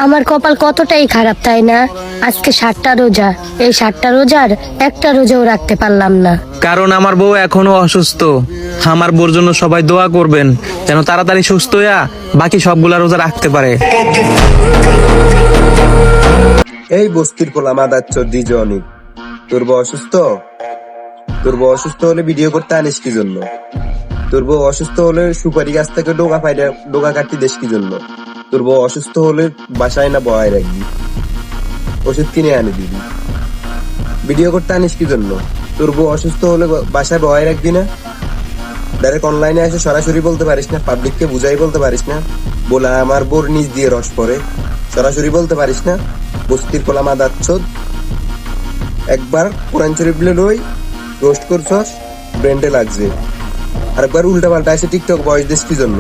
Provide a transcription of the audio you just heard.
আমার কপাল কতটাই খারাপ তাই না? আজকে 7টা রোজা, এই 7টা রোজার একটা রোজাও রাখতে পারলাম না। কারণ আমার বউ এখনো অসুস্থ। আমার বউর জন্য সবাই দোয়া করবেন যেন তাড়াতাড়ি সুস্থ হইয়া বাকি সবগুলা রোজা রাখতে পারে। এই বস্তির পোলা মাদার চোদ্দি জনি, তোর বউ অসুস্থ? তোর বউ অসুস্থ হলে ভিডিও করতে আনিস কি জন্য? তোর বউ অসুস্থ হলে সুপারি গাছ থেকে ডোকা কাটতে দেশ কি জন্য? তোর বউ অসুস্থ হলে বাসায় না বহায় রাখবি, ওষুধ কিনে আনি দিবি। ভিডিও করতে আনিস কি জন্য? তোর বউ অসুস্থ হলে বাসায় বহায় রাখবি না? ডাইরেক্ট অনলাইনে এসে সরাসরি বলতে পারিস না? পাবলিককে বুঝাই বলতে পারিস না? বলা আমার বোর নিজ দিয়ে রস পরে সরাসরি বলতে পারিস না? বস্তির পোলা মাদার চোদ, একবার কোরআন শরীফ লই রোস্ট করছস, ব্রেন্ডে লাগছে। আরেকবার উল্টা পাল্টা এসে টিকটক বয়স দিস কি জন্য?